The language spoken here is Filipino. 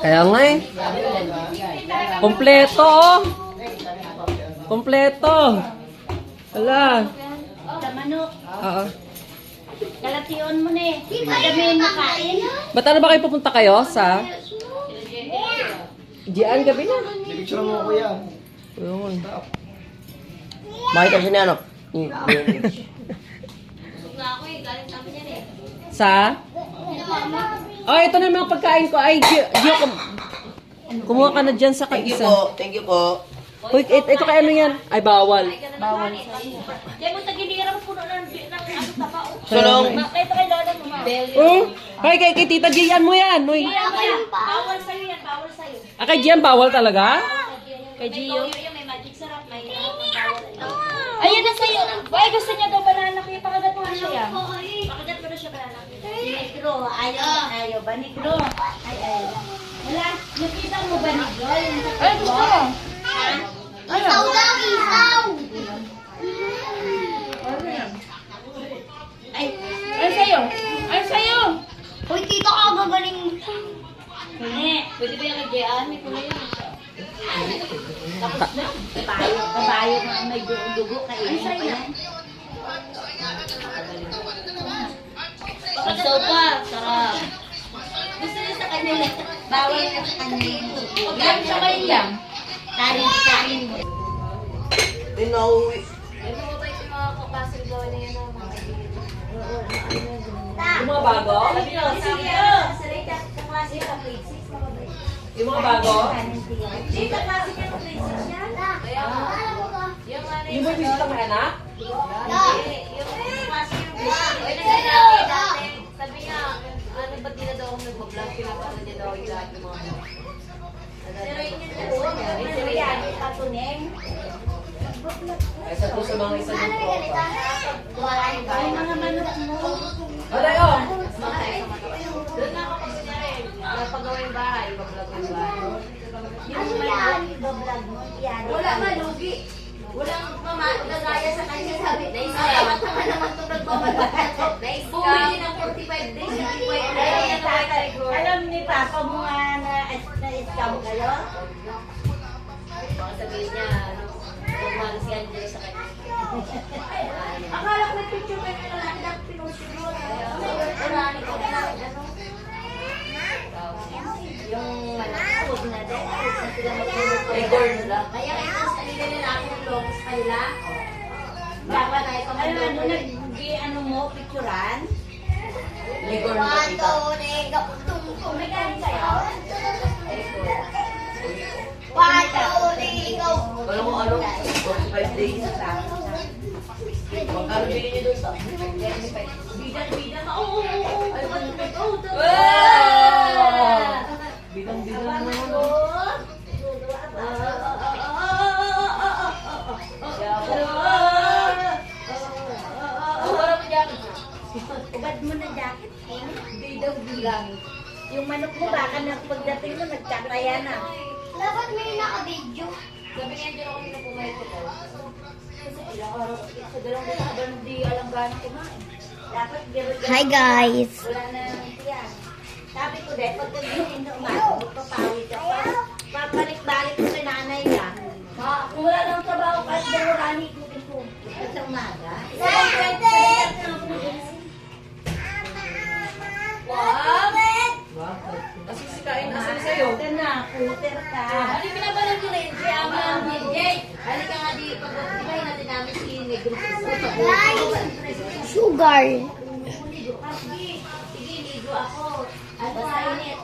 Kaya nga eh. Kompleto oh. Kompleto. Wala. Sa manok. Oo. Kalation mo na eh. Madamihin mo kain. Ba't ano ba kayo pupunta kayo sa... Diyan gabi na. Picture mo kuya. Yun. Makita siya niya ano? Sa? Oh, ito na yung mga pagkain ko. Ay, Gio, kumuha ka na dyan sa Thank you kaisa. po. Thank you po. Uy, ito kay ano yan? Ay, bawal. Bawal sa'yo. Kaya mo tagiliran puno ng ano taba. Sulong. Ito kay Lola mo ma. Oh, ay, kay Tita Gian mo yan. Uy. Bawal sa'yo yan. Bawal sa'yo. Ah, kay Gian bawal talaga? Kay Gio. May magic sarap. May ayan na sa'yo. Ay, gusto niya daw banana. Kaya pakagat mo na siya. Pakagat mo na siya banana. Negro. Ayaw ba negro? Ay. Wala. Nakita mo ba negro? Ay, gusto mo. Isaw daw, isaw! Ay, sa'yo. Ay, sa'yo. Uy, tito ka gagaling. Hindi. Pwede ba yung kagayaan? May kulay yun. Tapos na. Kabayo na may dugo. Kainin pa yan. Pagsaw pa. Sarap. Gusto niya sa kanila. Bawal na sa kanila. Huwag lang sa kanila. Karin mo. Tinauwi. Ito mo ba yung mga kapasok daw na yan? Yung mga bago? Sabi na, sige. Sa klase ka, grade 6. Yung mga bago? Hindi, sa klase ka, grade 6 yan. Yung ano Yung boy, bisita may anak? Hindi, yung klase yung grade 6. Ay, nagsasabi dati. Sabi niya, ano ba di na daw ako nag-vlog? Pinapano niya daw yung lahat yung mga pero yun yung pero yan, patuneng. Ay, sa puso mga isa dito. Ay, mga manok mo. Alay, oh! Doon na ako kasi niya rin. Napagawa yung bahay, iba-vlog yung bahay. Ano yan? Iba-vlog mo. Yan. Wala malugi. Walang magagaya sa kanya sabi. Salamat naman itong nagbabalak. Bumili ng 45 days. Alam ni Papa mo nga na-scam kayo? Baka sabihin niya, kumano si Angelo sa kanya. Akala ko may picture kayo na lang na pinusin mo. Marami ko na yung manakot na din. Kung sila magulog ko. Kaya ito sa nila nila ako ng logos kanila. Dapat na ito ano mo, picturean. Ligor na ba kita? May galing sa'yo. Alam mo ano? 45 days. Magkano bilhin niyo doon sa? Bidang-bidang ka. Oo. Ay, ba't ito? Bidang-bidang naman. Ubad mo na jacket. Bidang-bidang. Yung manok mo baka na pagdating mo nagkataya na. Dapat may naka-video. Sabi niya dyan ako pinapumayat ko daw. Kasi ilang araw sa dalawang buwan habang hindi alam gano'ng kumain. Dapat Hi guys. wala na yan. Sabi ko dahil pag gumising na umaga, magpapawid ka pa. Papalik-balik ko kay nanay niya. Kung wala nang trabaho, kahit daw wala ni ikutin ko. Sa umaga. Wow! Kasi sikain asin sa'yo. Puter na, puter ka. Ano pinabalan ko rin? Si Aman, Jay. Halika nga di, pag-ibahin natin namin si Negro. Sugar. Sige, ligo ako. Basta init.